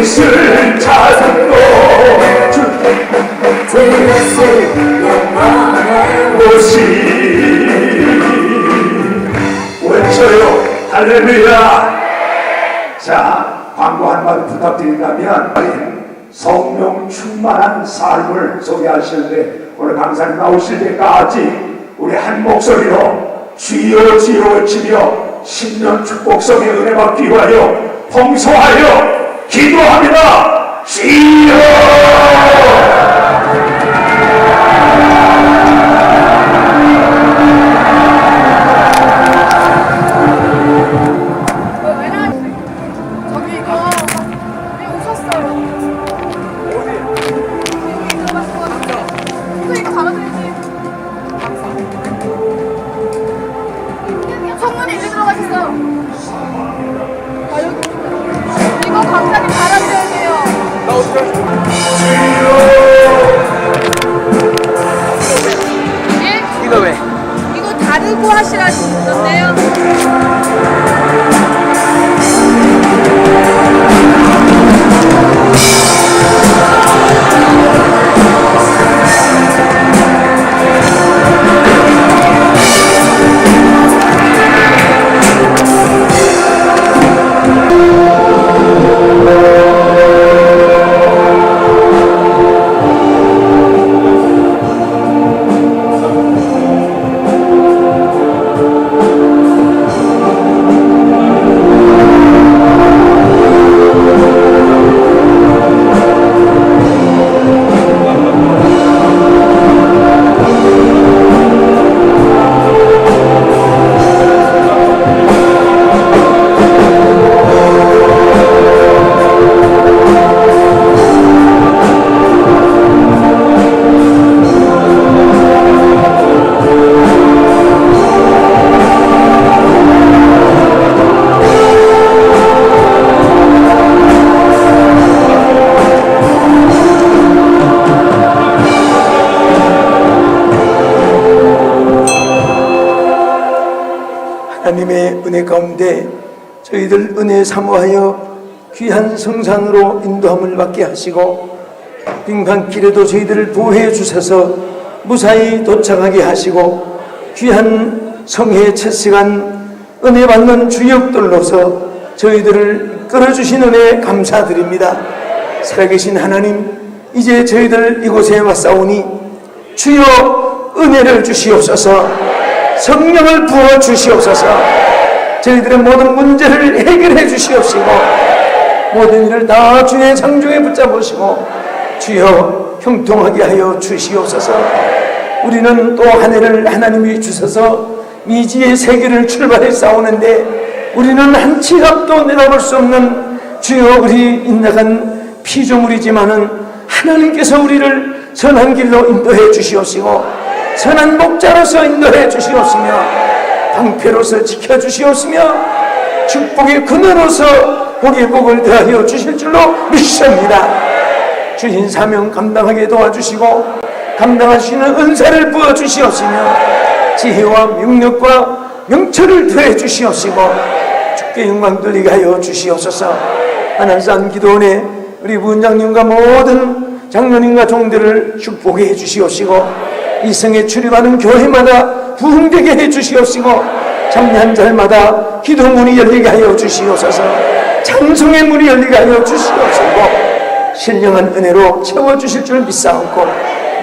있을 자손도 들었을 영원한 곳이 외쳐요 할렐루야. 자, 광고 한마디 부탁드린다면 성령 충만한 삶을 소개하시는데 오늘 강사님 나오실 때까지 우리 한 목소리로 주여 주여 외치며 신년 축복성의 은혜 받기 위하여 봉사하여 기도합니다. 주여. 성문에 일로 들어가셨어요. 아, 여기. 이거 강사님 달아드려야 돼요. 예? 이거 왜? 이거 다르고 하시라는데요. 하나님의 은혜 가운데 저희들 은혜 사모하여 귀한 성산으로 인도함을 받게 하시고 빙판길에도 저희들을 보호해 주셔서 무사히 도착하게 하시고 귀한 성회의 첫 시간 은혜 받는 주역들로서 저희들을 끌어주신 은혜 감사드립니다. 살아계신 하나님, 이제 저희들 이곳에 왔사오니 주여 은혜를 주시옵소서, 성령을 부어 주시옵소서, 저희들의 모든 문제를 해결해 주시옵시고 모든 일을 다 주의 창조에 붙잡으시고 주여 형통하게 하여 주시옵소서. 우리는 또 한 해를 하나님이 주셔서 미지의 세계를 출발해 싸우는데 우리는 한 치 앞도 내다볼 수 없는 주여 우리 인나간 피조물이지만은 하나님께서 우리를 선한 길로 인도해 주시옵시고 선한 목자로서 인도해 주시옵시며 방패로서 지켜주시옵시며 축복의 근원으로서 복의 복을 더하여 주실 줄로 믿습니다. 주신 사명 감당하게 도와주시고 감당하시는 은사를 부어주시옵시며 지혜와 명력과 명철을 더해 주시옵시고 주께 영광 돌리게 하여 주시옵소서. 하나산 기도원에 우리 부원장님과 모든 장로님과 종들을 축복해 주시옵시고 이 성에 출입하는 교회마다 부흥되게 해 주시옵시고 참여한 자마다 기도문이 열리게 하여 주시옵소서. 찬송의 문이 열리게 하여 주시옵시고 신령한 은혜로 채워주실 줄 믿사옵고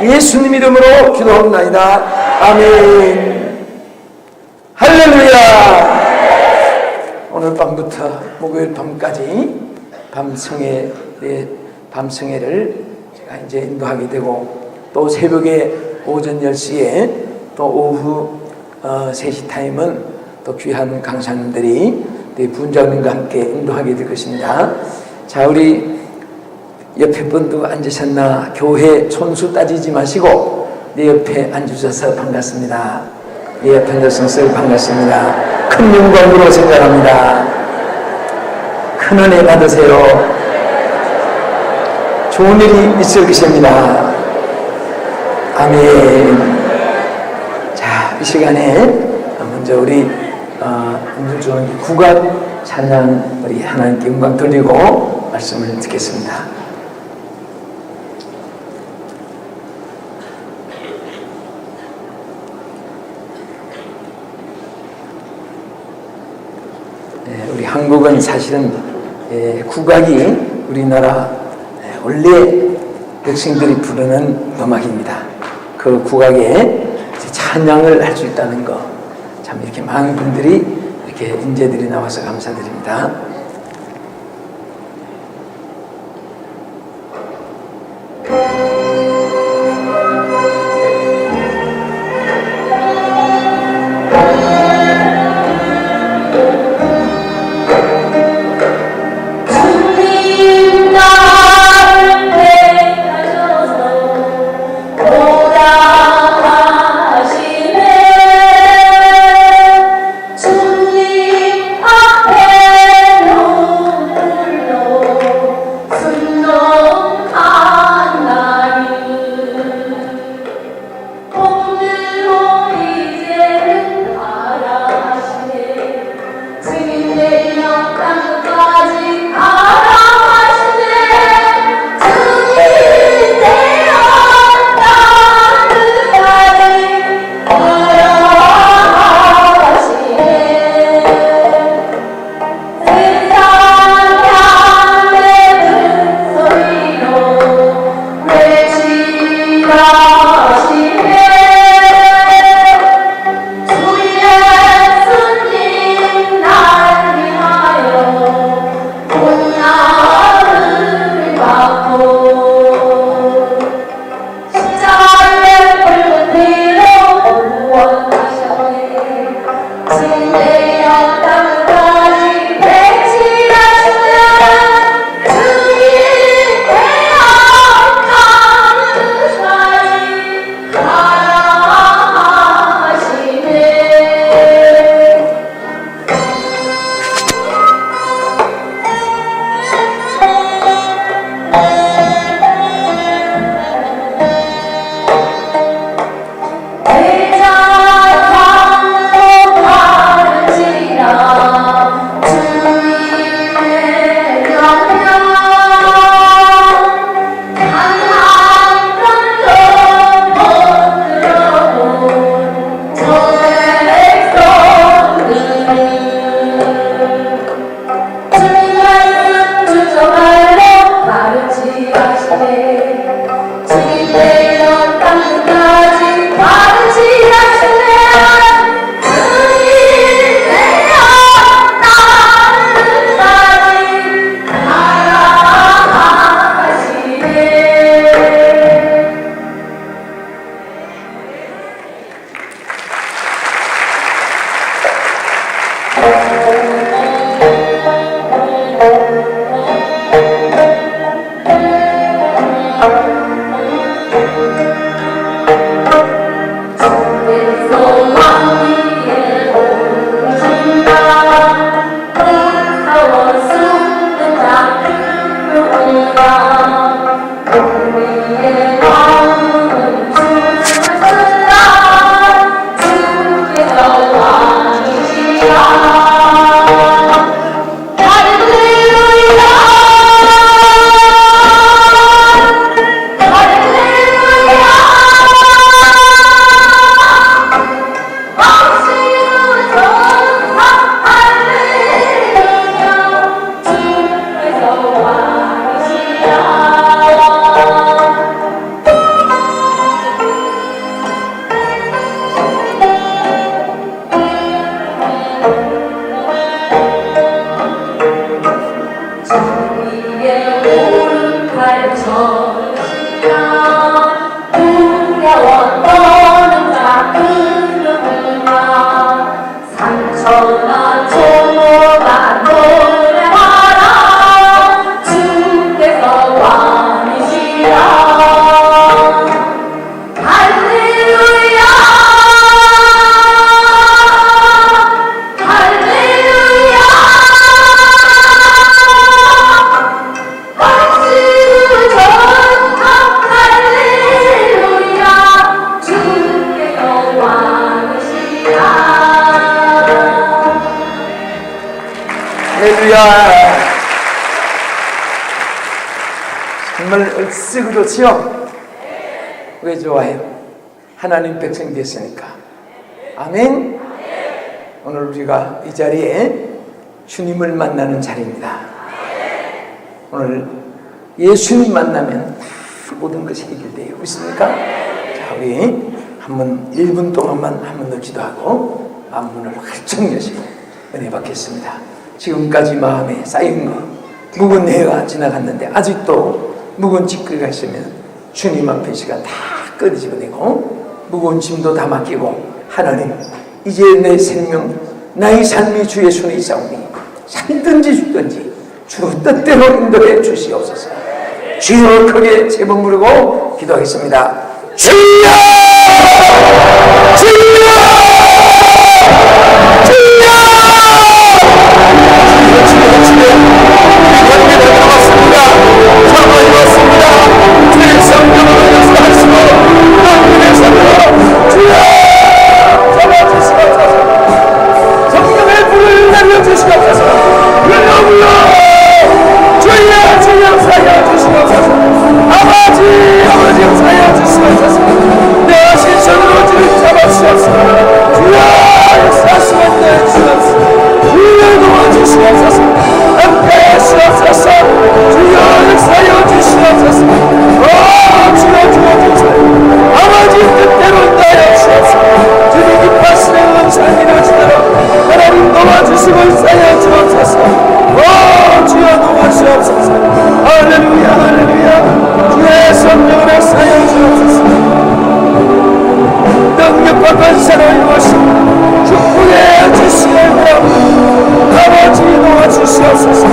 예수님 이름으로 기도합나이다. 아멘. 할렐루야. 오늘 밤부터 목요일 밤까지 밤성회를 제가 이제 인도하게 되고 또 새벽에 오전 10시에 또 오후 3시 타임은 또 귀한 강사님들이 부원장님과 함께 인도하게 될 것입니다. 자, 우리 옆에 분도 앉으셨나? 교회 촌수 따지지 마시고 내 옆에 앉으셔서 반갑습니다. 내 옆에 앉으셔서 반갑습니다. 큰 영광으로 생각합니다. 큰 은혜 받으세요. 좋은 일이 있을 것입니다. 아멘. 자, 이 시간에 먼저 우리 오늘 좋은 국악 찬양 우리 하나님께 영광 돌리고 말씀을 듣겠습니다. 우리 한국은 사실은 국악이 우리나라 원래 백성들이 부르는 음악입니다. 그 국악에 찬양을 할 수 있다는 거, 참 이렇게 많은 분들이 이렇게 인재들이 나와서 감사드립니다. 정말 얼쓰고 좋지요? 왜 좋아요? 하나님 백성 됐으니까. 아멘. 오늘 우리가 이 자리에 주님을 만나는 자리입니다. 오늘 예수님 만나면 다 모든 것이 해결되어 있습니까? 자, 우리 한번 1분 동안만 한번 더 기도하고 마음문을 활짝 여시고 은혜 받겠습니다. 지금까지 마음에 쌓인 거 묵은 해가 지나갔는데 아직도 묵은 찌꺼기가 있으면 주님 앞에 시간 다 끄집어내고 무거운 짐도 다 맡기고 하나님 이제 내 생명 나의 삶이 주의 손에 있사오니 살든지 죽든지 주 뜻대로 인도해 주시옵소서. 주여 크게 세 번 부르고 기도하겠습니다. 주여! 주여! 주여! 주여! 주여! 관계를 들어갔습니다. 사랑이 왔습니다. 주의 성령으로 역사하시고 하나님의 손으로 주여! 잡아주시옵소서. 성령의 불을 내려주시옵소서. 흘러불러 주여 주여 역사하여 주시옵소서. 아버지 역사하여 주시옵소서. 내 신선으로 주를 잡아주시옵소서. 주여 역사하시고 내주시옵소서. 주여 도와주시옵소서. 함께 하시옵소서. 주여 역사하여 주시옵소서. 주여 주여 아버지 뜻대로 인도하여 주옵소서. 주님 기뻐하시는 은사를 이루어지도록 하나님 도와주시고 역사하여 주옵소서. 주여 도와주옵소서. 할렐루야 할렐루야. 주의 성령을 역사하여 주옵소서. 능력과 권세로 이루어시고 축복해 주시옵소서. 아버지 도와주시옵소서.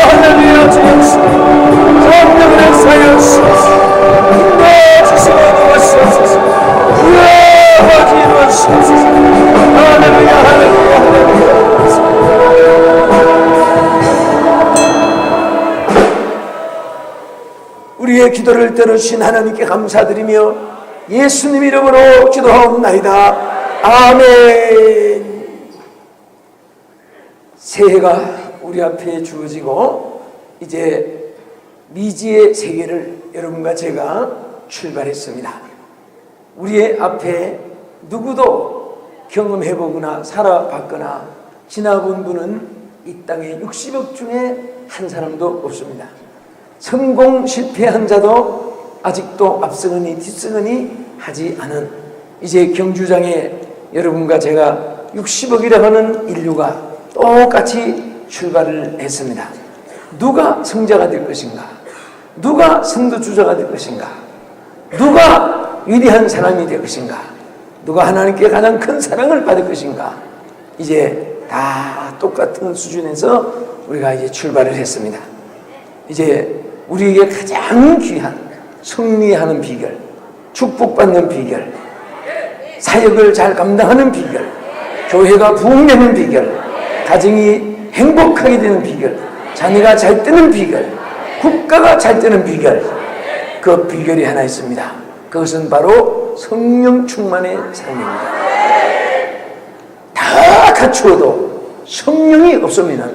할렐루야 주여 성령을 역사하여 주옵소서. 인도해주시고 도와주옵소서. 주여 아버지 이루어주옵소서. 할렐루야 할렐루야 할렐루야. 우리의 기도를 들으신 하나님께 감사드리며 예수님 이름으로 기도하옵나이다. 아멘. 새해가 우리 앞에 주어지고 이제 미지의 세계를 여러분과 제가 출발했습니다. 우리의 앞에 누구도 경험해보거나 살아봤거나 지나본 분은 이 땅에 60억 중에 한 사람도 없습니다. 성공 실패한 자도 아직도 앞서거니 뒤서거니 하지 않은 이제 경주장에 여러분과 제가 60억이라고 하는 인류가 똑같이 출발을 했습니다. 누가 성자가 될 것인가? 누가 선두주자가 될 것인가? 누가 위대한 사람이 될 것인가? 누가 하나님께 가장 큰 사랑을 받을 것인가? 이제 다 똑같은 수준에서 우리가 이제 출발을 했습니다. 이제 우리에게 가장 귀한 승리하는 비결, 축복받는 비결, 사역을 잘 감당하는 비결, 교회가 부흥되는 비결, 가정이 행복하게 되는 비결, 자녀가 잘 되는 비결, 국가가 잘 되는 비결, 그 비결이 하나 있습니다. 그것은 바로 성령 충만의 삶입니다. 다 갖추어도 성령이 없으면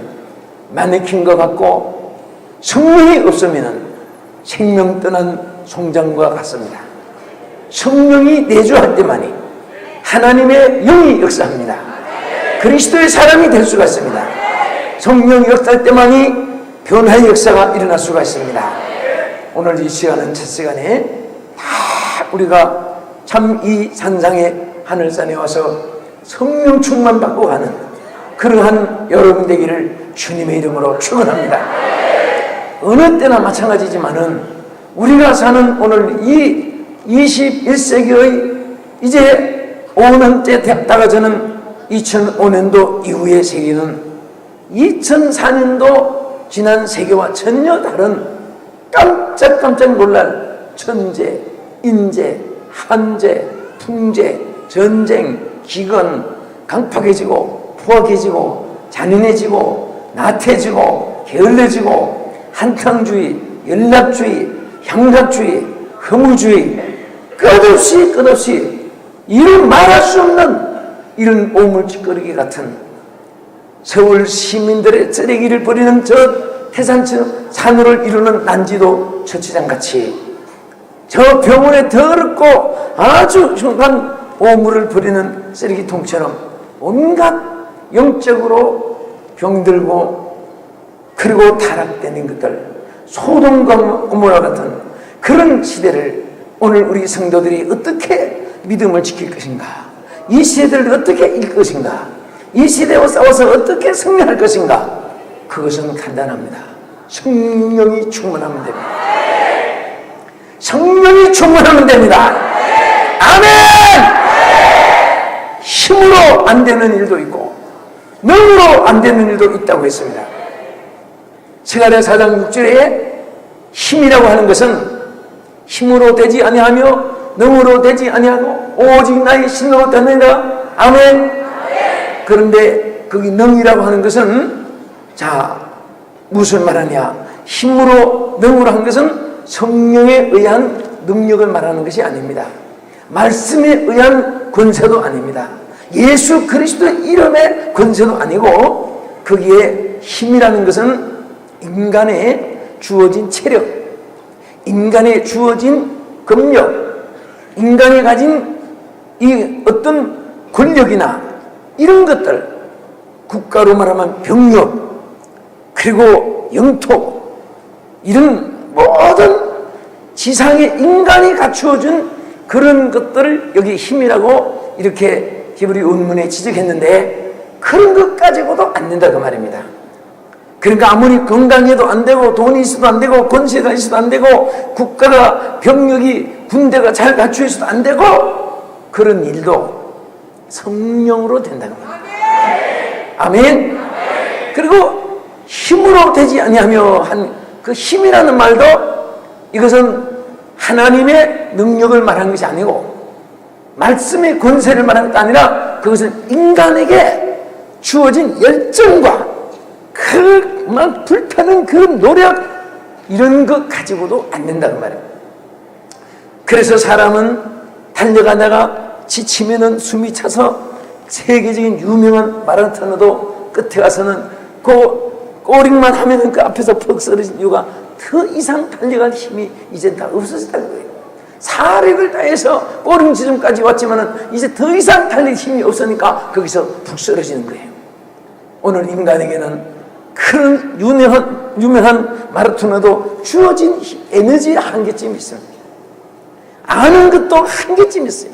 마네킹과 같고 성령이 없으면 생명 떠난 송장과 같습니다. 성령이 내주할 때만이 하나님의 영이 역사합니다. 그리스도의 사람이 될 수가 있습니다. 성령이 역사할 때만이 변화의 역사가 일어날 수가 있습니다. 오늘 이 시간은 첫 시간에 다 우리가 참 이 산상의 하늘산에 와서 성령 충만 받고 가는 그러한 여러분 되기를 주님의 이름으로 축원합니다. 어느 때나 마찬가지지만은 우리가 사는 오늘 이 21세기의 이제 5년째 다가서는 2005년도 이후의 세계는 2004년도 지난 세계와 전혀 다른 깜짝깜짝 놀랄 천재, 인재, 한재, 풍재, 전쟁, 기근, 강팍해지고 포악해지고 잔인해지고 나태해지고 게을러지고 한탕주의, 연락주의, 향락주의, 허무주의 끝없이 이루 말할 수 없는 이런 오물짓거리기 같은 서울 시민들의 쓰레기를 버리는 저 태산처럼 산호를 이루는 난지도 처치장같이 저 병원에 더럽고 아주 흉한 오물을 부리는 쓰레기통처럼 온갖 영적으로 병들고 그리고 타락되는 것들, 소돔과 고모라 같은 그런 시대를 오늘 우리 성도들이 어떻게 믿음을 지킬 것인가, 이 시대를 어떻게 이길 것인가, 이 시대와 싸워서 어떻게 승리할 것인가, 그것은 간단합니다. 성령이 충만하면 됩니다. 성령이 충만하면 됩니다. 아멘! 힘으로 안 되는 일도 있고 능으로 안 되는 일도 있다고 했습니다. 스가랴 4장 6절에 힘이라고 하는 것은 힘으로 되지 아니하며 능으로 되지 아니하고 오직 나의 신으로 되느니라. 아멘. 그런데 거기 능이라고 하는 것은 자 무슨 말하냐, 힘으로 능으로 한 것은 성령에 의한 능력을 말하는 것이 아닙니다. 말씀에 의한 권세도 아닙니다. 예수 그리스도의 이름의 권세도 아니고, 거기에 힘이라는 것은 인간에 주어진 체력, 인간에 주어진 금력, 인간이 가진 이 어떤 권력이나 이런 것들, 국가로 말하면 병력, 그리고 영토, 이런 모든 지상의 인간이 갖추어준 그런 것들을 여기 힘이라고 이렇게 히브리 원문에 지적했는데, 그런 것 가지고도 안 된다 그 말입니다. 그러니까 아무리 건강해도 안 되고 돈이 있어도 안 되고 권세가 있어도 안 되고 국가가 병력이 군대가 잘 갖추어 있어도 안 되고, 그런 일도 성령으로 된다는 겁니다. 아멘. 그리고 힘으로 되지 아니하며 한 그 힘이라는 말도, 이것은 하나님의 능력을 말하는 것이 아니고 말씀의 권세를 말하는 것도 아니라, 그것은 인간에게 주어진 열정과 그 막 불타는 그 노력, 이런 것 가지고도 안 된다는 말이에요. 그래서 사람은 달려가다가 지치면은 숨이 차서 세계적인 유명한 마라토너도 끝에 가서는 그 꼬링만 하면은 그 앞에서 퍽 쓰러진 이유가 더 이상 달려갈 힘이 이제 다 없어졌다는 거예요. 사력을 다해서 꼬링 지점까지 왔지만은 이제 더 이상 달릴 힘이 없으니까 거기서 푹 쓰러지는 거예요. 오늘 인간에게는 그런 유명한 마라토너도 주어진 에너지의 한계점이 있습니다. 아는 것도 한계점이 있어요.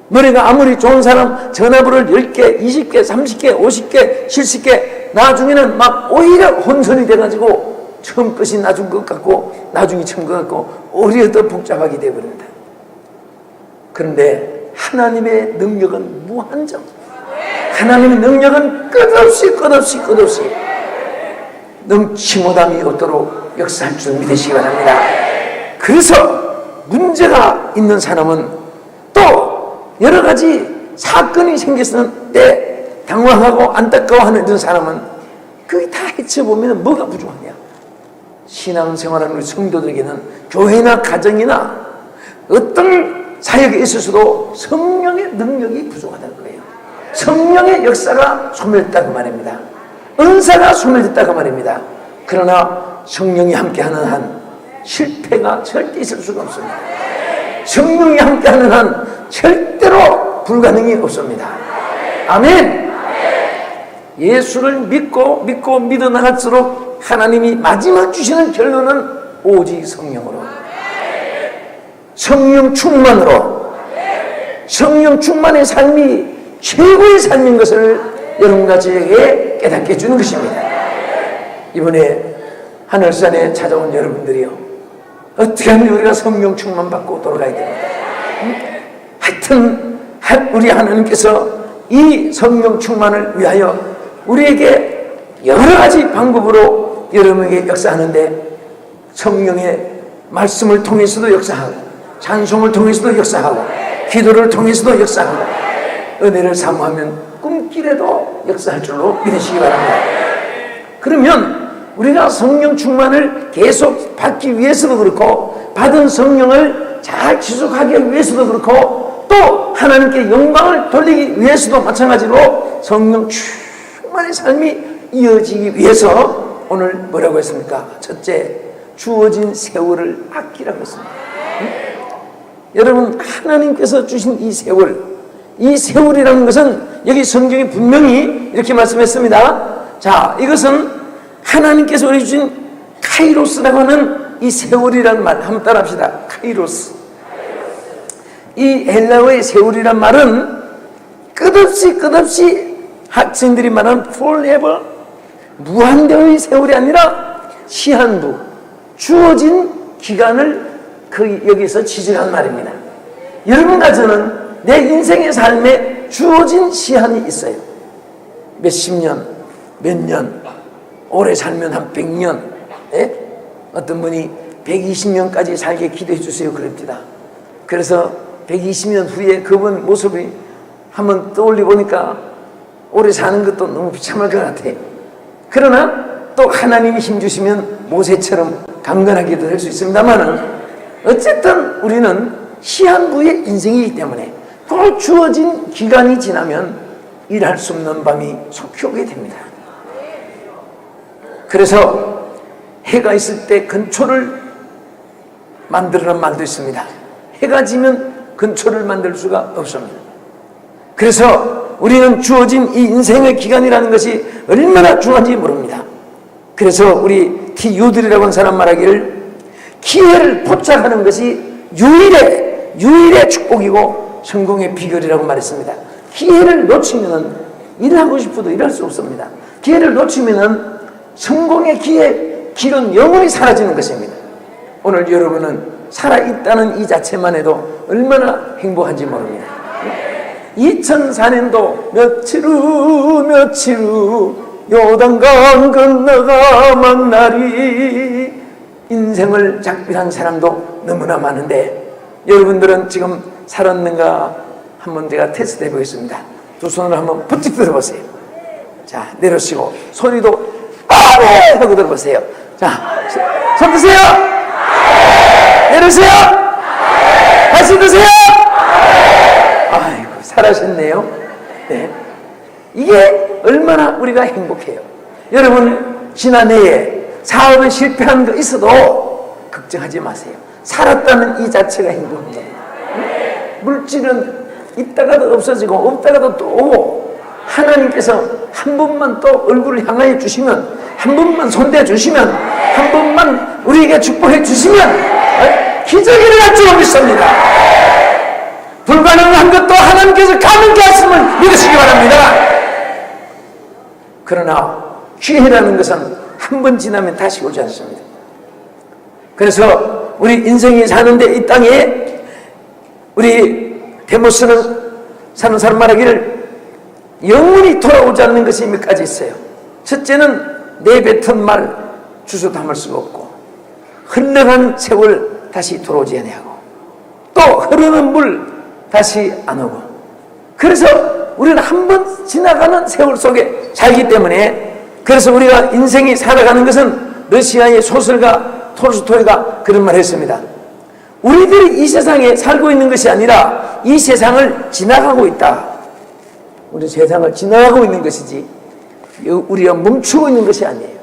너네가 아무리 좋은 사람 전화번호를 10개, 20개, 30개, 50개, 70개, 나중에는 막 오히려 혼선이 돼가지고 처음 것이 나중 것 같고 나중이 처음 것 같고 오히려 더 복잡하게 되어버립니다. 그런데 하나님의 능력은 무한정. 하나님의 능력은 끝없이 넘치 못함이 없도록 역사할 줄 믿으시기 바랍니다. 그래서 문제가 있는 사람은 또 여러 가지 사건이 생겼을 때 당황하고 안타까워하는 이런 사람은 그게 다 헤쳐보면 뭐가 부족하냐. 신앙생활하는 우리 성도들에게는 교회나 가정이나 어떤 사역에 있어서도 성령의 능력이 부족하다는 거예요. 성령의 역사가 소멸됐다고 말입니다. 은사가 소멸됐다고 말입니다. 그러나 성령이 함께하는 한 실패가 절대 있을 수가 없습니다. 성령이 함께하는 한 절대로 불가능이 없습니다. 아멘. 예수를 믿고 믿어 나갈수록 하나님이 마지막 주시는 결론은 오직 성령으로, 성령 충만으로, 성령 충만의 삶이 최고의 삶인 것을 여러분과 저에게 깨닫게 해주는 것입니다. 이번에 하늘산에 찾아온 여러분들이요, 어떻게 하면 우리가 성령 충만 받고 돌아가야 됩니다. 하여튼 우리 하나님께서 이 성령 충만을 위하여 우리에게 여러 가지 방법으로 여러분에게 역사하는데, 성령의 말씀을 통해서도 역사하고, 찬송을 통해서도 역사하고, 기도를 통해서도 역사하고, 은혜를 사모하면 꿈길에도 역사할 줄로 믿으시기 바랍니다. 그러면 우리가 성령 충만을 계속 받기 위해서도 그렇고, 받은 성령을 잘 지속하기 위해서도 그렇고, 또 하나님께 영광을 돌리기 위해서도 마찬가지로 성령 충만의 삶이 이어지기 위해서 오늘 뭐라고 했습니까? 첫째, 주어진 세월을 아끼라고 했습니다. 응? 여러분, 하나님께서 주신 이 세월, 이 세월이라는 것은 여기 성경에 분명히 이렇게 말씀했습니다. 자, 이것은 하나님께서 우리 주신 카이로스라고 하는 이 세월이라는 말, 한번 따라합시다. 카이로스. 이 헬라어의 세월이란 말은 끝없이 학생들이 말하는 forever, 무한대의 세월이 아니라 시한부, 주어진 기간을 여기서 지적한 말입니다. 여러분과 저는 내 인생의 삶에 주어진 시한이 있어요. 몇십 년, 몇 년, 오래 살면 한 100년, 예? 어떤 분이 120년까지 살게 기도해 주세요 그럽니다. 그래서 120년 후에 그분 모습이 한번 떠올려 보니까 오래 사는 것도 너무 비참할 것 같아. 그러나 또 하나님이 힘주시면 모세처럼 강건하게도 될 수 있습니다만은 어쨌든 우리는 시한부의 인생이기 때문에 꼭 주어진 기간이 지나면 일할 수 없는 밤이 속히 오게 됩니다. 그래서 해가 있을 때 근초를 만들어란 말도 있습니다. 해가 지면 근초를 만들 수가 없습니다. 그래서 우리는 주어진 이 인생의 기간이라는 것이 얼마나 중요한지 모릅니다. 그래서 우리 T.유들이라고 하는 사람 말하기를 기회를 포착하는 것이 유일의 축복이고 성공의 비결이라고 말했습니다. 기회를 놓치면 일하고 싶어도 일할 수 없습니다. 기회를 놓치면 성공의 길은 영원히 사라지는 것입니다. 오늘 여러분은 살아있다는 이 자체만 해도 얼마나 행복한지 모릅니다. 2004년도 며칠 후 요단강 건너가 만나리 인생을 작별한 사람도 너무나 많은데 여러분들은 지금 살았는가 한번 제가 테스트 해보겠습니다. 두 손으로 한번 부쩍 들어보세요. 자, 내려치고 소리도 아래 하고 들어보세요. 자, 손 드세요. 내려주세요. 다시 드세요. 아이고, 살아셨네요. 네. 이게 얼마나 우리가 행복해요. 여러분, 지난해에 사업에 실패한 거 있어도 걱정하지 마세요. 살았다는 이 자체가 행복합니다. 물질은 있다가도 없어지고 없다가도 또 오고 하나님께서 한 번만 또 얼굴을 향하여 주시면 한 번만 손대어 주시면 한 번만 우리에게 축복해 주시면 기적이 일어날 줄 믿습니다. 불가능한 것도 하나님께서 가능케 하심을 믿으시기 바랍니다. 그러나 기회라는 것은 한 번 지나면 다시 오지 않습니다. 그래서 우리 인생이 사는데 이 땅에 우리 데모스는 사는 사람 말하기를 영원히 돌아오지 않는 것이 몇 가지 있어요. 첫째는 내뱉은 말 주워 담을 수가 없고 흘러간 세월 다시 돌아오지 아니하고 또 흐르는 물 다시 안 오고 그래서 우리는 한 번 지나가는 세월 속에 살기 때문에 그래서 우리가 인생이 살아가는 것은 러시아의 소설가 톨스토이가 그런 말을 했습니다. 우리들이 이 세상에 살고 있는 것이 아니라 이 세상을 지나가고 있다. 우리 세상을 지나가고 있는 것이지 우리가 멈추고 있는 것이 아니에요.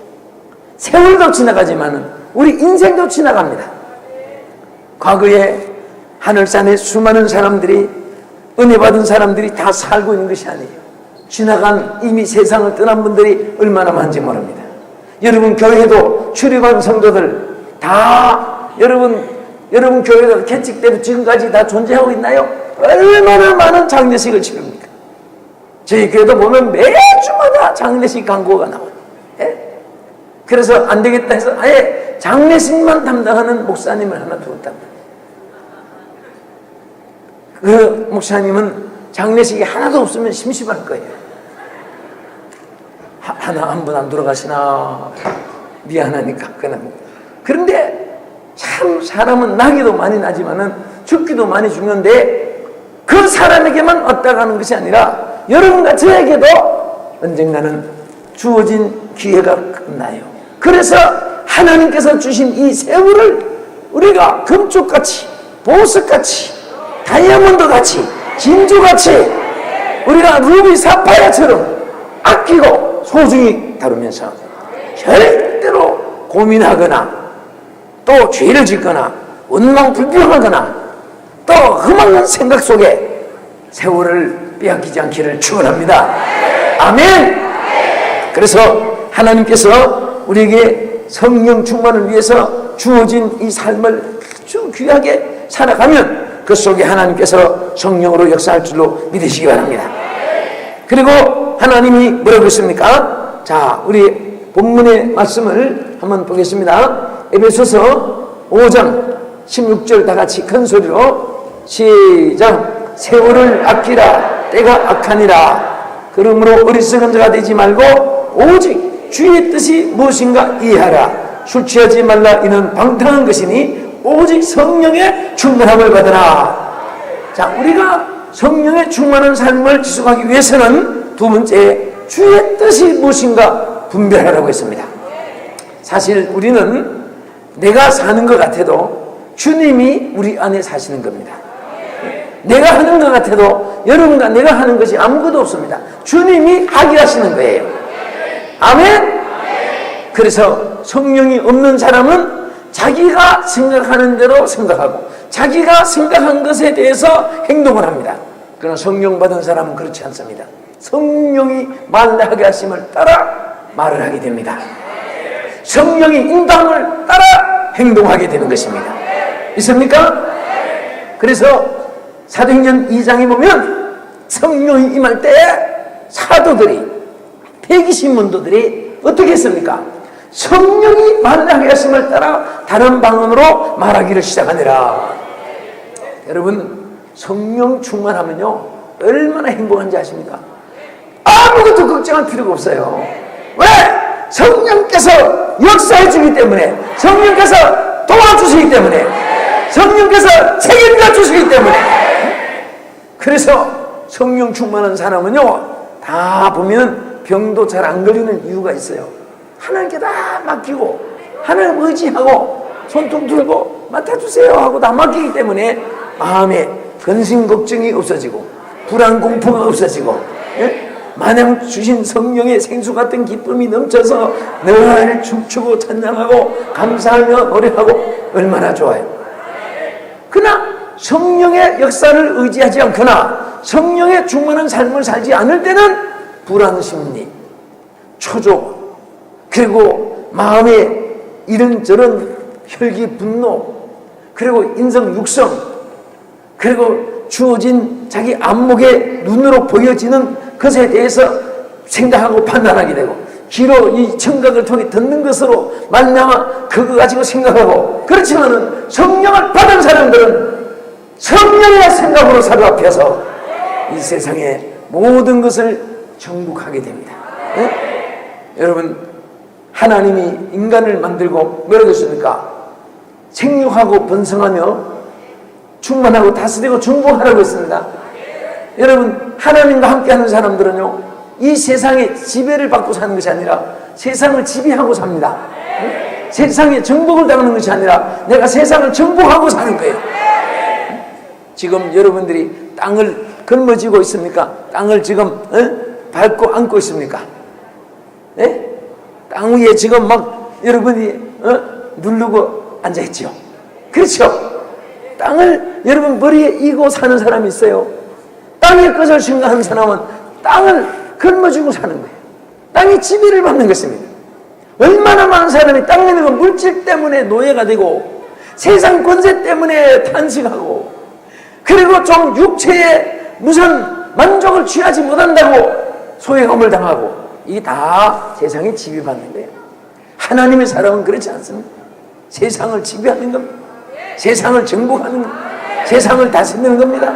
세월도 지나가지만 우리 인생도 지나갑니다. 과거에 하늘산에 수많은 사람들이 은혜 받은 사람들이 다 살고 있는 것이 아니에요. 지나간 이미 세상을 떠난 분들이 얼마나 많은지 모릅니다. 여러분 교회도 출입한 성도들 다 여러분 교회도 개척 때부터 지금까지 다 존재하고 있나요? 얼마나 많은 장례식을 치릅니까? 저희 교회도 보면 매주마다 장례식 광고가 나와요. 예? 그래서 안 되겠다 해서 아예 장례식만 담당하는 목사님을 하나 두었답니다. 그 목사님은 장례식이 하나도 없으면 심심할 거예요. 한 분 안 돌아가시나 미안하니까 그냥. 그런데 참 사람은 나기도 많이 나지만은 죽기도 많이 죽는데 그 사람에게만 왔다 가는 것이 아니라 여러분과 저에게도 언젠가는 주어진 기회가 끝나요. 그래서 하나님께서 주신 이 세월을 우리가 금쪽같이 보석같이 다이아몬드같이 진주같이 우리가 루비 사파이어처럼 아끼고 소중히 다루면서 절대 고민하거나 또 죄를 짓거나 원망불평하거나 또 흠없는 생각 속에 세월을 빼앗기지 않기를 축원합니다. 아멘. 그래서 하나님께서 우리에게 성령 충만을 위해서 주어진 이 삶을 아주 귀하게 살아가면 그 속에 하나님께서 성령으로 역사할 줄로 믿으시기 바랍니다. 그리고 하나님이 뭐라고 했습니까? 자, 우리 본문의 말씀을 한번 보겠습니다. 에베소서 5장 16절 다 같이 큰 소리로 시작. 세월을 아끼라 때가 악하니라. 그러므로 어리석은 자가 되지 말고 오직 주의 뜻이 무엇인가 이해하라. 술 취하지 말라. 이는 방탕한 것이니 오직 성령의 충만함을 받으라. 자, 우리가 성령의 충만한 삶을 지속하기 위해서는 두 번째, 주의 뜻이 무엇인가 분별하라고 했습니다. 사실 우리는 내가 사는 것 같아도 주님이 우리 안에 사시는 겁니다. 내가 하는 것 같아도 여러분과 내가 하는 것이 아무것도 없습니다. 주님이 하게 하시는 거예요. 아멘. 그래서 성령이 없는 사람은 자기가 생각하는 대로 생각하고 자기가 생각한 것에 대해서 행동을 합니다. 그러나 성령 받은 사람은 그렇지 않습니다. 성령이 말하게 하심을 따라 말을 하게 됩니다. 성령이 인도함을 따라 행동하게 되는 것입니다. 있습니까? 그래서 사도행전 2장에 보면 성령이 임할 때 사도들이, 대기신문도들이 어떻게 했습니까? 성령이 말하게 하심을 따라 다른 방언으로 말하기를 시작하니라. 여러분, 성령 충만하면요 얼마나 행복한지 아십니까? 아무것도 걱정할 필요가 없어요. 왜? 성령께서 역사해 주기 때문에, 성령께서 도와주시기 때문에, 성령께서 책임져 주시기 때문에. 그래서 성령 충만한 사람은요 다 보면 병도 잘 안 걸리는 이유가 있어요. 하나님께 다 맡기고 하나님 의지하고 손톱 들고 맡아주세요 하고 다 맡기기 때문에 마음에 근심 걱정이 없어지고 불안 공포가 없어지고, 예? 마냥 주신 성령의 생수 같은 기쁨이 넘쳐서 늘 춤추고 찬양하고 감사하며 노래하고 얼마나 좋아요. 그러나 성령의 역사를 의지하지 않거나 성령의 충만한 삶을 살지 않을 때는 불안 심리, 초조, 그리고 마음에 이런저런 혈기 분노, 그리고 인성 육성, 그리고 주어진 자기 안목의 눈으로 보여지는 것에 대해서 생각하고 판단하게 되고, 귀로 이 청각을 통해 듣는 것으로 말미암아 그거 가지고 생각하고. 그렇지만은 성령을 받은 사람들은 성령의 생각으로 사로잡혀서 이 세상의 모든 것을 정복하게 됩니다. 네? 여러분, 하나님이 인간을 만들고 뭐라고 했습니까? 생육하고 번성하며 충만하고 다스리고 정복하라고 했습니다. 여러분, 하나님과 함께하는 사람들은요 이 세상의 지배를 받고 사는 것이 아니라 세상을 지배하고 삽니다. 세상에 정복을 당하는 것이 아니라 내가 세상을 정복하고 사는 거예요. 지금 여러분들이 땅을 걸머쥐고 있습니까? 땅을 지금 밟고 안고 있습니까? 예? 땅 위에 지금 막 여러분이 누르고 앉아있죠. 그렇죠? 땅을 여러분 머리에 이고 사는 사람이 있어요. 땅의 것을 생각하는 사람은 땅을 걸머쥐고 사는 거예요. 땅의 지배를 받는 것입니다. 얼마나 많은 사람이 땅 내는 건 물질 때문에 노예가 되고 세상 권세 때문에 탄식하고, 그리고 좀 육체에 무슨 만족을 취하지 못한다고 소외감을 당하고, 이게 다 세상에 지배받는 거예요. 하나님의 사람은 그렇지 않습니다. 세상을 지배하는 겁니다. 세상을 정복하는 겁니다. 세상을 다스리는 겁니다.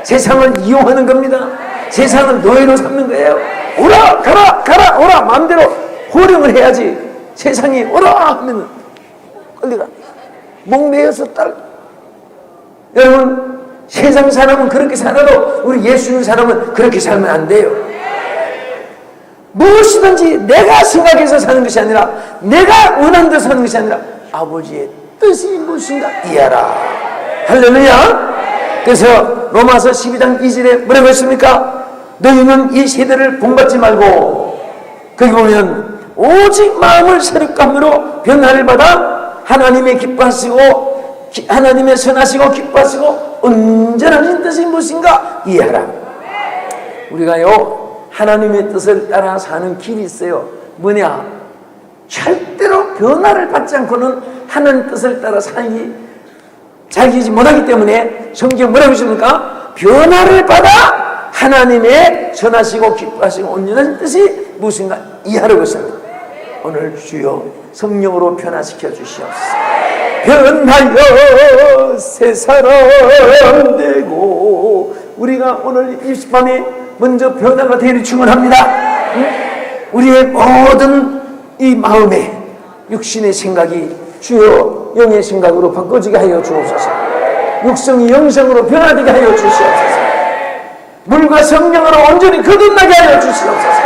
세상을 이용하는 겁니다. 세상을 노예로 삼는 거예요. 오라 가라 가라 오라 마음대로 호령을 해야지. 세상이 오라 하면 끌리가 목매여서 따라. 여러분, 세상 사람은 그렇게 살아도 우리 예수 믿는 사람은 그렇게 살면 안 돼요. 무엇이든지 내가 생각해서 사는 것이 아니라 내가 원하는 대로 사는 것이 아니라 아버지의 뜻이 무엇인가 이해하라. 할렐루야. 그래서 로마서 12장 2절에 뭐라고 했습니까? 너희는 이 세대를 본받지 말고, 거기 보면 오직 마음을 새롭감으로 변화를 받아 하나님의 기뻐하시고 하나님의 선하시고 기뻐하시고 온전하신 뜻이 무엇인가 이해하라. 우리가요 하나님의 뜻을 따라 사는 길이 있어요. 뭐냐? 절대로 변화를 받지 않고는 하나님 뜻을 따라 살지 못하기 때문에 성경 뭐라고 했습니까? 변화를 받아 하나님의 선하시고 기뻐하시고 온전하신 뜻이 무엇인가 이해하라고 했습니다. 오늘 주여 성령으로 변화시켜 주시옵소서. 변하여 새 사람 되고 우리가 오늘 이 밤에 먼저 변화가 되기를 축원합니다. 우리의 모든 이 마음에 육신의 생각이 주여 영의 생각으로 바꿔지게 하여 주옵소서. 육성이 영성으로 변화되게 하여 주시옵소서. 물과 성령으로 온전히 거듭나게 하여 주시옵소서.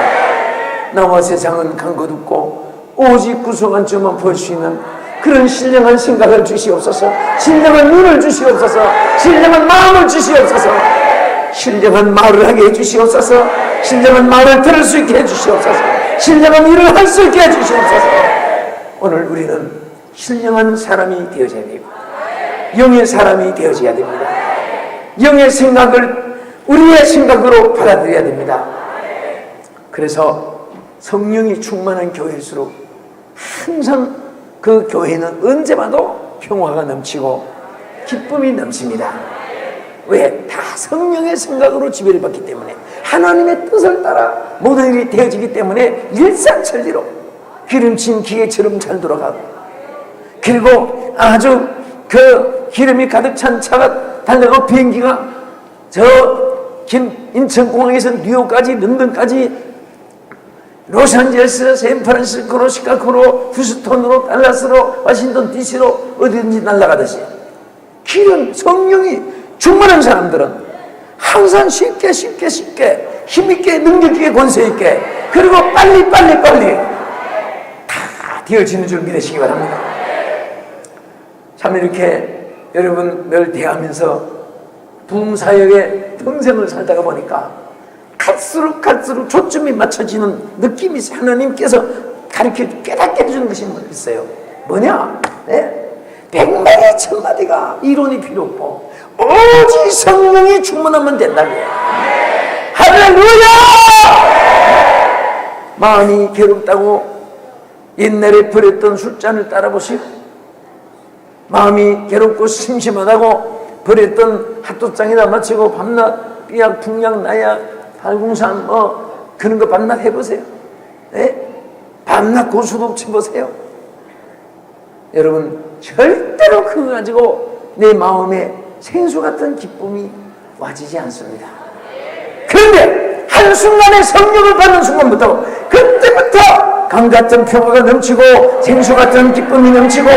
나와 세상은 간 것 없고 오직 구속한 주만 볼 수 있는 그런 신령한 생각을 주시옵소서. 신령한 눈을 주시옵소서. 신령한 마음을 주시옵소서. 신령한 말을 하게 해주시옵소서. 신령한 말을 들을 수 있게 해주시옵소서. 신령한 일을 할 수 있게 해주시옵소서. 오늘 우리는 신령한 사람이 되어져야 됩니다. 영의 사람이 되어져야 됩니다. 영의 생각을 우리의 생각으로 받아들여야 됩니다. 그래서 성령이 충만한 교회일수록 항상 그 교회는 언제 봐도 평화가 넘치고 기쁨이 넘칩니다. 왜? 다 성령의 생각으로 지배를 받기 때문에 하나님의 뜻을 따라 모든 일이 되어지기 때문에 일사천리로 기름진 기계처럼 잘 돌아가고 그리고 아주 그 기름이 가득 찬 차가 달려가고 비행기가 저 인천공항에서 뉴욕까지 런던까지 로스앤젤레스, 샌프란시스코로, 시카고로, 휴스턴으로, 달라스로, 워싱턴 DC로 어디든지 날아가듯이 기름, 성령이 충만한 사람들은 항상 쉽게 힘있게 능력있게 권세있게 그리고 빨리 다 되어지는 줄 믿으시기 바랍니다. 참 이렇게 여러분 늘 대하면서 부흥사역에 평생을 살다가 보니까 갈수록 초점이 맞춰지는 느낌이 있어요. 하나님께서 깨닫게 해주는 것이 있어요. 뭐냐? 네? 100마디 1000마디가 이론이 필요 없고 오직 성령이 충만하면 된다고요. 할렐루야! 마음이 괴롭다고 옛날에 버렸던 술잔을 따라보시오. 마음이 괴롭고 심심하다고 버렸던 핫도장이나 마치고 밤낮 삐약 풍약 나약 발궁산 그런 거 밤낮 해보세요. 네? 밤낮 고수도 쳐보세요. 여러분 절대로 그거 가지고 내 마음에 생수 같은 기쁨이 와지지 않습니다. 그런데 한순간에 성령을 받는 순간부터 그때부터 강 같은 평화가 넘치고 생수 같은 기쁨이 넘치고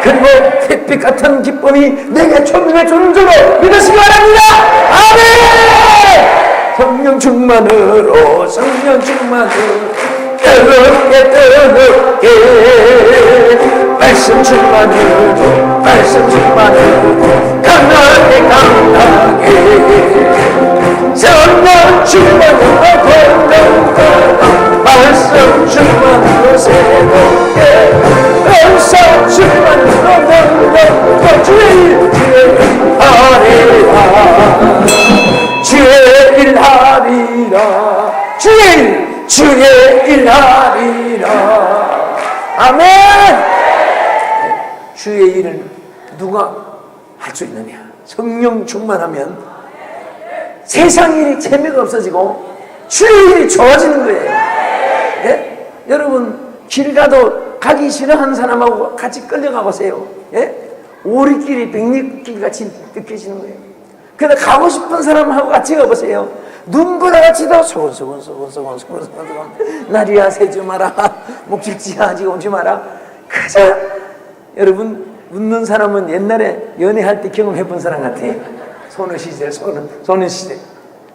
그리고 햇빛 같은 기쁨이 내게 초명해 주는 줄로 믿으시기 바랍니다. 아멘! 성령 충만으로 뜨겁게 말씀 충만으로 강하게 성령 충만으로 말씀 충만으로 새롭게 은사 충만으로 주의 하리라 주의 일 하리라. 아멘. 주의 일을 누가 할 수 있느냐? 성령 충만하면 세상 일이 재미가 없어지고 주의 일이 좋아지는 거예요. 예? 여러분 길 가도 가기 싫어하는 사람하고 같이 끌려가 보세요. 예? 오리길이 백리길 같이 느껴지는 거예요. 근데 가고 싶은 사람하고 같이 가보세요. 눈보다 같이도 소곤소곤 나리야 새지 마라 목질지야 아직 오지 마라. 가자. 여러분 웃는 사람은 옛날에 연애할 때 경험해본 사람 같아요. 소녀 시절.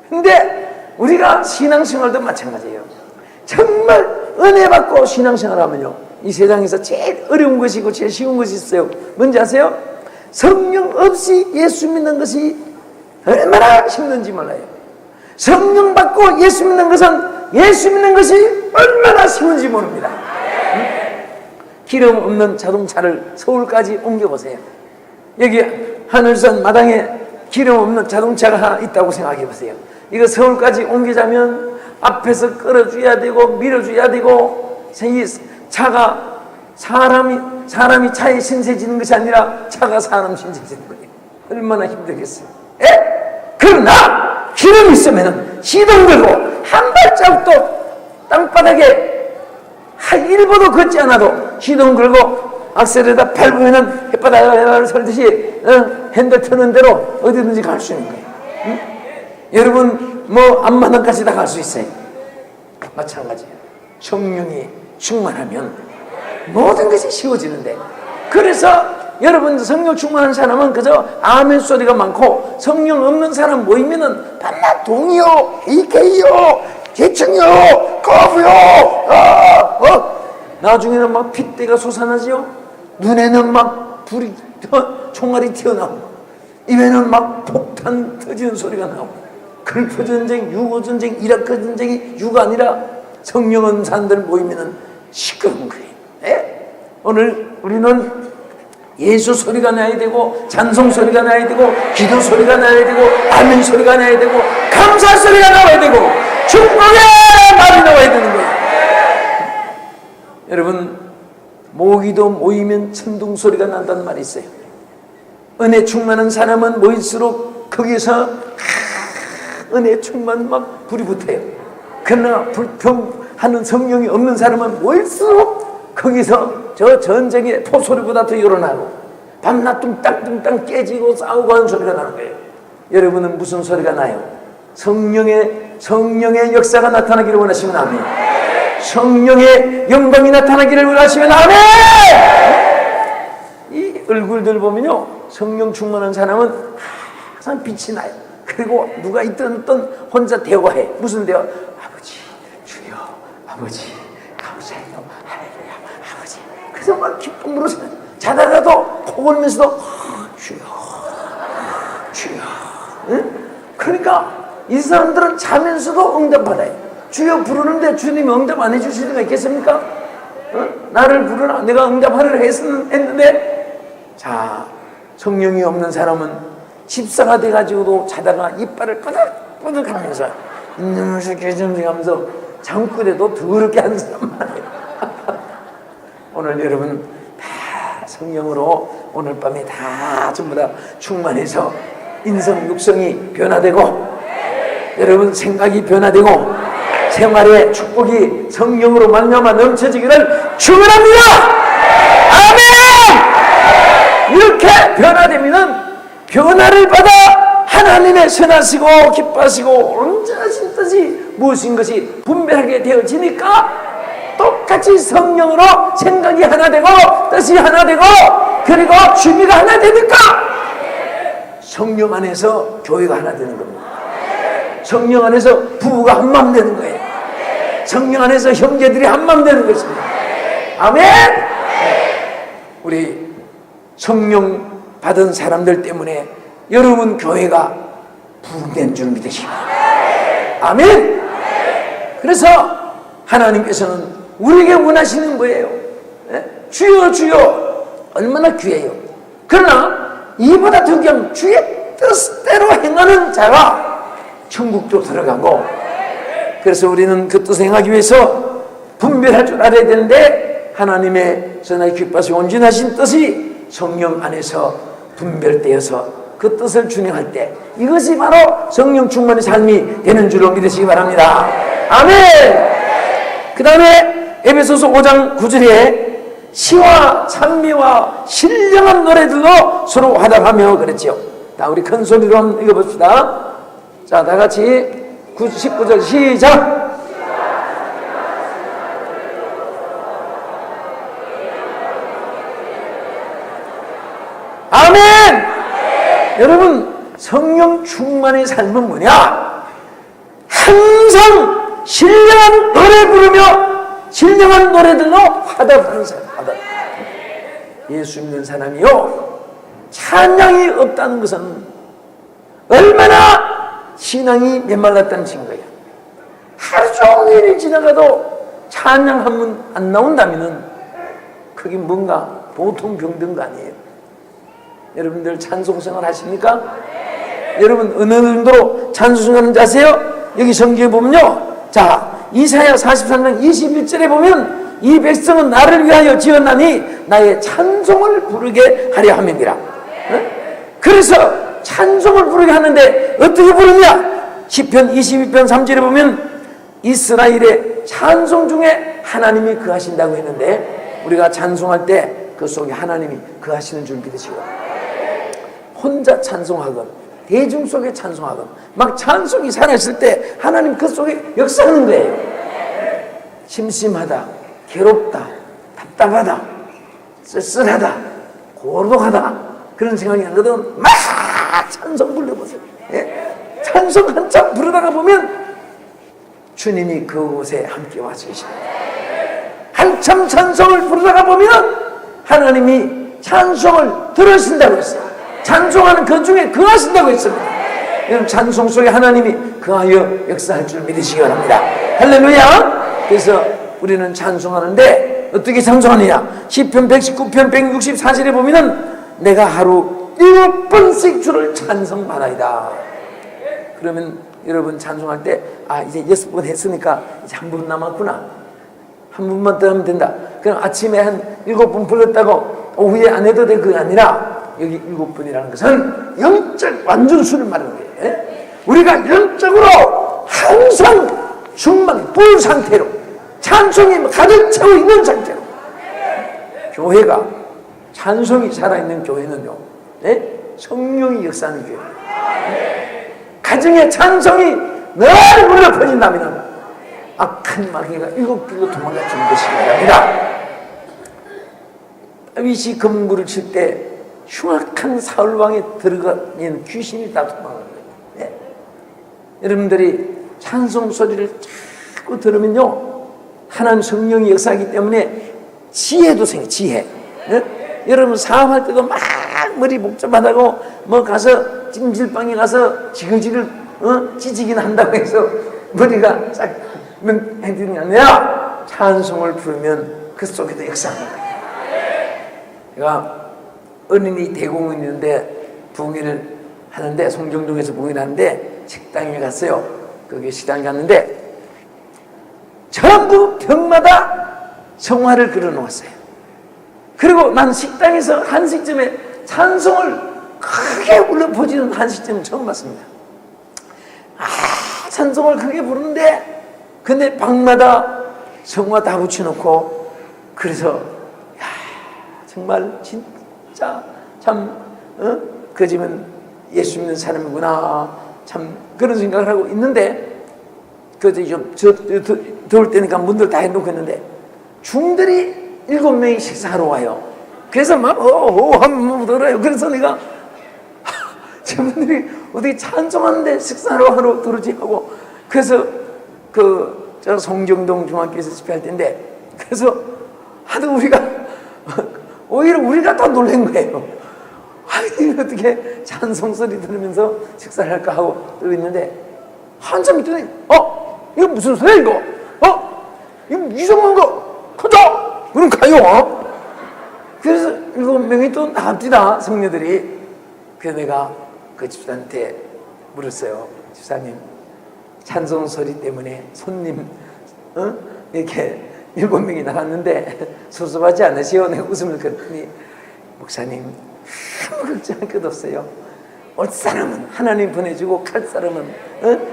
근데 우리가 신앙생활도 마찬가지예요. 정말 은혜 받고 신앙생활 하면요 이 세상에서 제일 어려운 것이고 제일 쉬운 것이 있어요. 뭔지 아세요? 성령 없이 예수 믿는 것이 얼마나 힘든지 몰라요. 성령 받고 예수 믿는 것은 예수 믿는 것이 얼마나 쉬운지 모릅니다. 기름 없는 자동차를 서울까지 옮겨보세요. 여기 하늘선 마당에 기름 없는 자동차가 하나 있다고 생각해 보세요. 이거 서울까지 옮기자면 앞에서 끌어줘야 되고 밀어줘야 되고, 이 차가 사람이 차에 신세지는 것이 아니라 차가 사람 신세지는 거예요. 얼마나 힘들겠어요. 그러나 기름 있으면 시동 걸고 한 발자국도 땅바닥에 1보도 걷지 않아도 시동 걸고 악셀에다 밟으면 햇바닥을 설듯이 핸들 트는 대로 어디든지 갈 수 있는 거예요. 응? 여러분 뭐 앞마당까지 다 갈 수 있어요. 마찬가지예요. 성령이 충만하면 모든 것이 쉬워지는데, 그래서 여러분 성령 충만한 사람은 그저 아멘 소리가 많고, 성령 없는 사람 모이면은 밤낮 동이요, 이케이요, 대충요, 거부요, 나중에는 막 핏대가 솟아나지요. 눈에는 막 불이 총알이 튀어나오고, 입에는 막 폭탄 터지는 소리가 나오고, 걸프 전쟁, 유고 전쟁, 이라크 전쟁이 유가 아니라 성령 없는 사람들 모이면은 시끄러운 거예요. 오늘 우리는 예수 소리가 나야 되고, 찬송 소리가 나야 되고, 기도 소리가 나야 되고, 아멘 소리가 나야 되고, 감사 소리가 나와야 되고, 축복의 말이 나와야 되는 거예요. 여러분, 모기도 모이면 천둥 소리가 난다는 말이 있어요. 은혜 충만한 사람은 모일수록 거기서 은혜 충만 막 불이 붙어요. 그러나 불평하는 성령이 없는 사람은 모일수록 거기서 저 전쟁의 포소리보다 더 일어나고, 밤낮 뚱땅뚱땅 깨지고 싸우고 하는 소리가 나는 거예요. 여러분은 무슨 소리가 나요? 성령의 역사가 나타나기를 원하시면 아멘. 성령의 영광이 나타나기를 원하시면 아멘. 이 얼굴들 보면요, 성령 충만한 사람은 항상 빛이 나요. 그리고 누가 있든 혼자 대화해. 무슨 대화? 아버지, 주여, 아버지, 감사해요, 할렐루야, 아버지. 그래서 막 기쁨으로 자다가도 코 골면서도 주여, 주여. 응? 그러니까 이 사람들은 자면서도 응답받아요. 주여 부르는데 주님이 응답 안 해주실 리가 있겠습니까? 나를 부르라, 내가 응답하리라 했는데. 자, 성령이 없는 사람은 집사가 돼가지고도 자다가 이빨을 끄덕끄덕 하면서 이놈의 새끼 좀 하면서 장구대도 더럽게 하는 사람 많아요. 오늘 여러분 다 성령으로 오늘 밤에 다 전부 다 충만해서 인성 육성이 변화되고, 여러분 생각이 변화되고, 생활의 축복이 성령으로 말미암아 넘쳐지기를 축원합니다. 아멘. 이렇게 변화되면은 변화를 받아 하나님의 선하시고 기뻐하시고 온전하신 뜻이 무엇인 것이 분별하게 되어지니까 똑같이 성령으로 생각이 하나 되고 뜻이 하나 되고 그리고 취미가 하나 되니까 성령 안에서 교회가 하나 되는 겁니다. 성령 안에서 부부가 한마음 되는 거예요. 성령 안에서 형제들이 한마음 되는 것입니다. 아멘. 우리 성령 받은 사람들 때문에 여러분 교회가 부흥된 줄 믿으시고, 아멘. 그래서 하나님께서는 우리에게 원하시는 거예요. 주여 주여 얼마나 귀해요. 그러나 이보다 더 귀한 주의 뜻대로 행하는 자가 천국도 들어가고, 그래서 우리는 그 뜻을 행하기 위해서 분별할 줄 알아야 되는데, 하나님의 선하게 기뻐하시고 온전하신 뜻이 성령 안에서 분별되어서 그 뜻을 준행할 때 이것이 바로 성령 충만의 삶이 되는 줄로 믿으시기 바랍니다. 아멘. 그 다음에 에베소서 5장 9절에 시와 찬미와 신령한 노래들로 서로 화답하며 그랬죠. 자, 우리 큰 소리로 한번 읽어봅시다. 자, 다 같이 19절 시작. 아멘. 여러분, 성령 충만의 삶은 뭐냐? 항상 신령한 노래 부르며 신령한 노래들로 화답하는 사람. 화답. 예수 믿는 사람이요, 찬양이 없다는 것은 얼마나 신앙이 메말랐다는 증거예요. 하루 종일 지나가도 찬양 한 번 안 나온다면 그게 뭔가 보통 병든 거 아니에요. 여러분들 찬송 생활 하십니까? 여러분 어느 정도로 찬송하는지 아세요? 여기 성경에 보면요, 자 이사야 43장 21절에 보면 이 백성은 나를 위하여 지었나니 나의 찬송을 부르게 하려 함이니라. 그래서 찬송을 부르게 하는데 어떻게 부르냐? 시편 22편 3절에 보면 이스라엘의 찬송 중에 하나님이 거하신다고 했는데, 우리가 찬송할 때 그 속에 하나님이 거하시는 줄 믿으시고, 혼자 찬송하건 대중 속에 찬송하건 막 찬송이 살아있을 때 하나님 그 속에 역사하는 거예요. 심심하다, 괴롭다, 답답하다, 쓸쓸하다, 고독하다 그런 생각이 나거든. 막 찬송 불러보세요. 예? 찬송 한참 부르다가 보면 주님이 그곳에 함께 와서 계십니다. 한참 찬송을 부르다가 보면 하나님이 찬송을 들으신다고 했어요. 찬송하는 그 중에 거하신다고 했습니다. 여러분 찬송 속에 하나님이 거하여 역사할 줄 믿으시기 바랍니다. 할렐루야. 그래서 우리는 찬송하는데 어떻게 찬송하느냐? 시편 119편 164절에 보면은 내가 하루 7번씩 주를 찬송받아이다. 그러면 여러분 찬송할 때 이제 6번 했으니까 이제 한 번 남았구나, 한 번만 더 하면 된다. 그럼 아침에 한 7번 불렀다고 오후에 안 해도 돼, 그게 아니라 여기 7번이라는 것은 영적 완전수를 말하는 거예요. 우리가 영적으로 항상 충만 불 상태로 찬송이 가득 차고 있는 상태로, 교회가 찬송이 살아있는 교회는요, 성령이 역사하는 교회, 가정에 찬송이 늘 울려 퍼진다면 악한 마귀가 7길로 도망가 주는 것이 아니라, 다윗이 검구를 칠 때 흉악한 사울왕에 들어가는 귀신이 다 도망가는 거예요. 여러분들이 찬송 소리를 자꾸 들으면요, 하나님 성령이 역사하기 때문에 지혜도 생겨, 지혜. 여러분 사업할 때도 막 머리 복잡하다고 뭐 가서 찜질방에 가서 지글지글 찌지긴 한다고 해서 머리가 싹 해드는 게 아니라 찬송을 부르면 그 속에도 역사하는 거예요. 제가 어린이 대공원이 있는데 부흥회를 하는데, 송정동에서 부흥회를 하는데 식당에 갔어요. 거기 식당에 갔는데 전부 벽마다 성화를 그려놓았어요. 그리고 난 식당에서 한식점에 찬송을 크게 불러 퍼지는 한식점을 처음 봤습니다. 찬송을 크게 부르는데 근데 방마다 성화 다 붙여놓고, 그래서 정말 진짜 참 그 집은 예수 믿는 사람이구나, 참 그런 생각을 하고 있는데, 그저 좀 더울 때니까 문들 다 해놓고 있는데 중들이 7명이 식사하러 와요. 그래서 막 한번 들어요. 그래서 내가 저분들이 어디 찬송하는데 식사하러 하러 들어오지 하고, 그래서 저 송정동 중학교에서 집회할 때인데, 그래서 하도 우리가 오히려 우리가 더 놀란 거예요. 어떻게 찬송 소리 들으면서 식사를 할까 하고 또 있는데, 한참 있더니 이거 무슨 소리야 이거? 이거 이상한 거 가자! 그럼 가요. 그래서 7명이 또 나갑니다, 성녀들이. 그래서 내가 그 집사한테 물었어요. 집사님, 찬송 소리 때문에 손님 이렇게 7명이 나갔는데 섭섭하지 않으시오? 내가 웃음을 그랬더니, 목사님 아무 걱정할 것 없어요. 올 사람은 하나님 보내주고 갈 사람은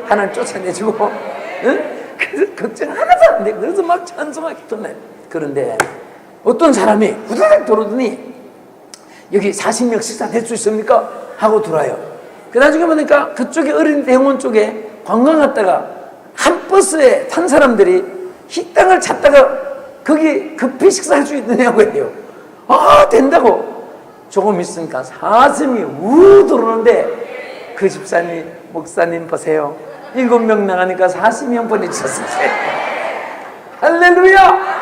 하나님 쫓아내주고, 그래서 걱정 하나도 안 돼. 그래서 막 찬송하기 좋네. 그런데 어떤 사람이 후다닥 들어오더니 여기 40명 식사 될 수 있습니까? 하고 들어와요. 그 나중에 보니까 그쪽에 어린 대공원 쪽에 관광 갔다가 한 버스에 탄 사람들이 식당을 찾다가 거기 급히 식사할 수 있느냐고 해요. 된다고. 조금 있으니까 40명이 우 들어오는데 그 집사님, 목사님 보세요. 7명 나가니까 40명 보내주셨어요. 할렐루야!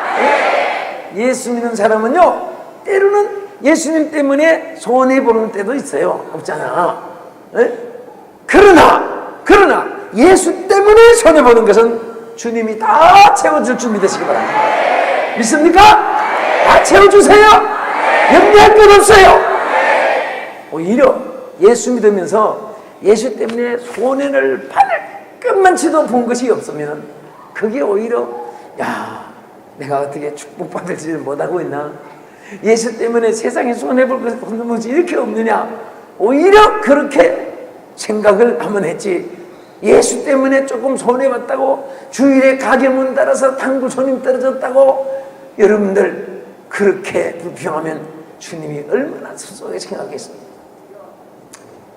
예수 믿는 사람은요, 때로는 예수님 때문에 손해보는 때도 있어요. 없잖아. 그러나 예수 때문에 손해보는 것은 주님이 다 채워줄 줄 믿으시기 바랍니다. 믿습니까? 다 채워주세요. 염려할 것 없어요. 오히려 예수 믿으면서 예수 때문에 손해를 받을 것만치도 본 것이 없으면 그게 오히려 야, 내가 어떻게 축복받을지를 못하고 있나, 예수 때문에 세상에 손해볼 것이 없는 것이 이렇게 없느냐, 오히려 그렇게 생각을 한번 했지. 예수 때문에 조금 손해봤다고 주일에 가게 문 닫아서 당구 손님 떨어졌다고 여러분들 그렇게 불평하면 주님이 얼마나 소소하게 생각했습니까?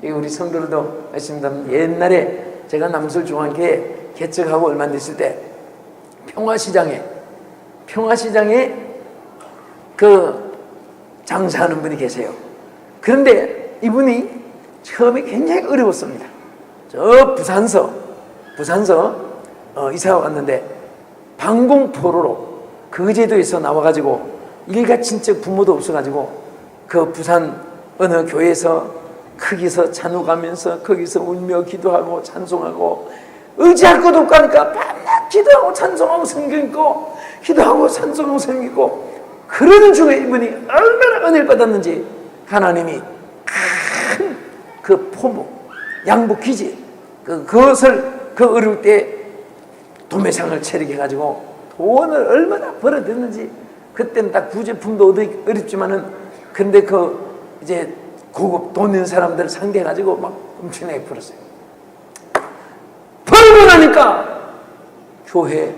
우리 성도들도 말씀드리면, 옛날에 제가 남술 중앙교회 개척하고 얼마 안 됐을 때 평화시장에 그 장사하는 분이 계세요. 그런데 이분이 처음에 굉장히 어려웠습니다. 저 부산서 이사 왔는데 방공포로로 그 제도에서 나와가지고 일가 친척 부모도 없어가지고 그 부산 어느 교회에서 거기서 찬우가면서 거기서 울며 기도하고 찬송하고 의지할 것도 없고 하니까 밤낮 기도하고 찬송하고 성경 읽고 기도하고 찬송하고 성경 읽고 그러는 중에 이분이 얼마나 은혜를 받았는지 하나님이 큰 그 포목 양복 기지 그것을 그 어려울 때 도매상을 차리게 해가지고 돈을 얼마나 벌어들였는지, 그때는 딱 부제품도 어렵지만은 근데 그 이제 고급 돈 있는 사람들 상대해가지고 막 엄청나게 벌었어요. 벌고 나니까 교회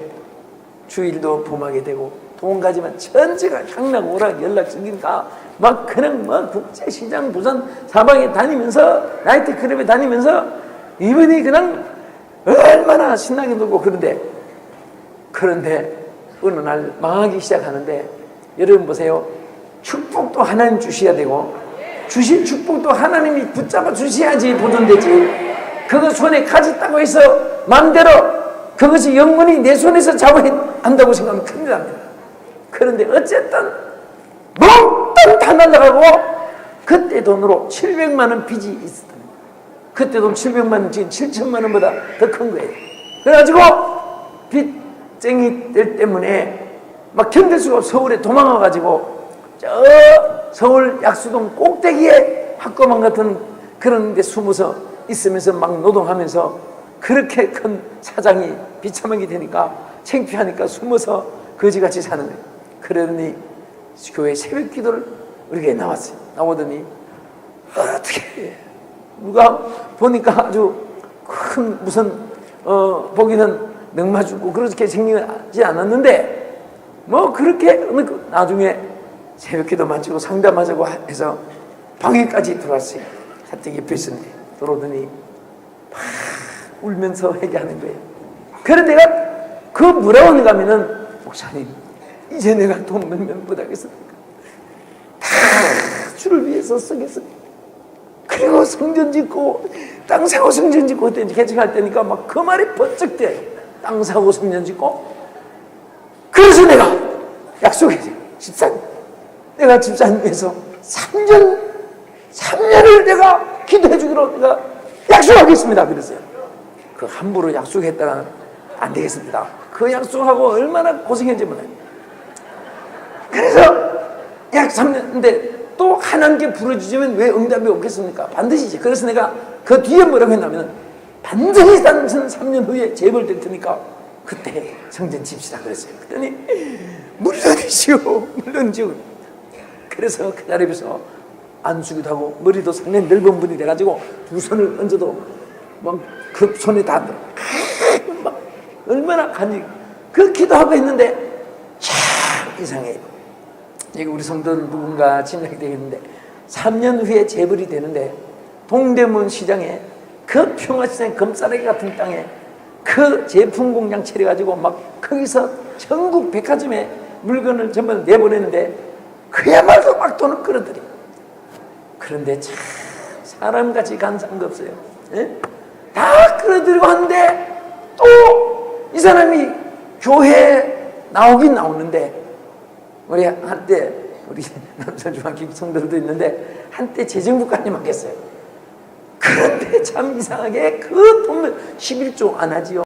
주일도 봄하게 되고 돈 가지만 전체가 향락 오락 연락 생기니까 막 그냥 막 국제시장 부산 사방에 다니면서 나이트클럽에 다니면서 이분이 그냥 얼마나 신나게 놀고 그런데 어느 날 망하기 시작하는데, 여러분 보세요. 축복도 하나님 주셔야 되고 주신 축복도 하나님이 붙잡아 주셔야지 보존되지. 그거 손에 가졌다고 해서 마음대로 그것이 영원히 내 손에서 잡아한다고 생각하면 큰일 납니다. 그런데 어쨌든 몽땅 다 날라가고 그때 돈으로 700만 원 빚이 있었다. 그때 돈 700만 원, 지금 7천만 원보다 더 큰 거예요. 그래가지고 빚쟁이들 때문에 막 견딜 수가 없어 서울에 도망와가지고 저 서울 약수동 꼭대기에 학교만 같은 그런 데 숨어서 있으면서 막 노동하면서 그렇게 큰 사장이 비참하게 되니까 창피하니까 숨어서 거지같이 사는 거예요. 그러더니 교회 새벽 기도를 우리가 나왔어요. 나오더니 어떻게 누가 보니까 아주 큰 무슨 보기는 능마 죽고 그렇게 생기지 않았는데 뭐 그렇게 나중에 새벽 기도 마치고 상담하자고 해서 방에까지 들어왔어요. 사택 옆에 있었는데 들어오더니 막 울면서 회개하는 거예요. 그런데 내가 그 뭐라고 하는가 하면은, 목사님 이제 내가 돈 몇몇 못하겠습니까? 다 주를 위해서 쓰겠습니다. 그리고 성전 짓고 땅 사고 성전 짓고 그때 개척할 때니까 막 그 말이 번쩍 돼. 땅 사고 성전 짓고. 그래서 내가 약속했어요. 집사님, 내가 집사님 위해서 3년을 내가 기도해 주기로 내가 약속하겠습니다. 그랬어요. 그 함부로 약속했다가 안 되겠습니다. 그 약속하고 얼마나 고생했는지 몰라요. 그래서 약 3년인데 또 하나님께 부르짖으면 왜 응답이 없겠습니까? 반드시지. 그래서 내가 그 뒤에 뭐라고 했냐면, 반드시 3년 후에 재벌 될 테니까 그때 성전 집시다 그랬어요. 그랬더니 물론이지요. 그래서 그 자리에서 안수기도 하고 머리도 상당히 넓은 분이 돼가지고 두 손을 얹어도 막 그 손에 다 들어. 막 얼마나 간지 그 기도하고 있는데 참 이상해. 이게 우리 성도들 누군가 짐작이 되겠는데 3년 후에 재벌이 되는데 동대문 시장에 그 평화시장 금싸라기 같은 땅에 그 제품 공장 차려가지고 막 거기서 전국 백화점에 물건을 전부 내보내는데 그야말로 막 돈을 끌어들여. 그런데 참 사람같이 간사한 거 없어요. 예? 다 끌어들이고 하는데 또 이 사람이 교회에 나오긴 나오는데, 우리 한때 우리 남선중앙교 성도들도 있는데 한때 재정부까지 맡겼어요. 그런데 참 이상하게 그 돈을 11조 안 하지요.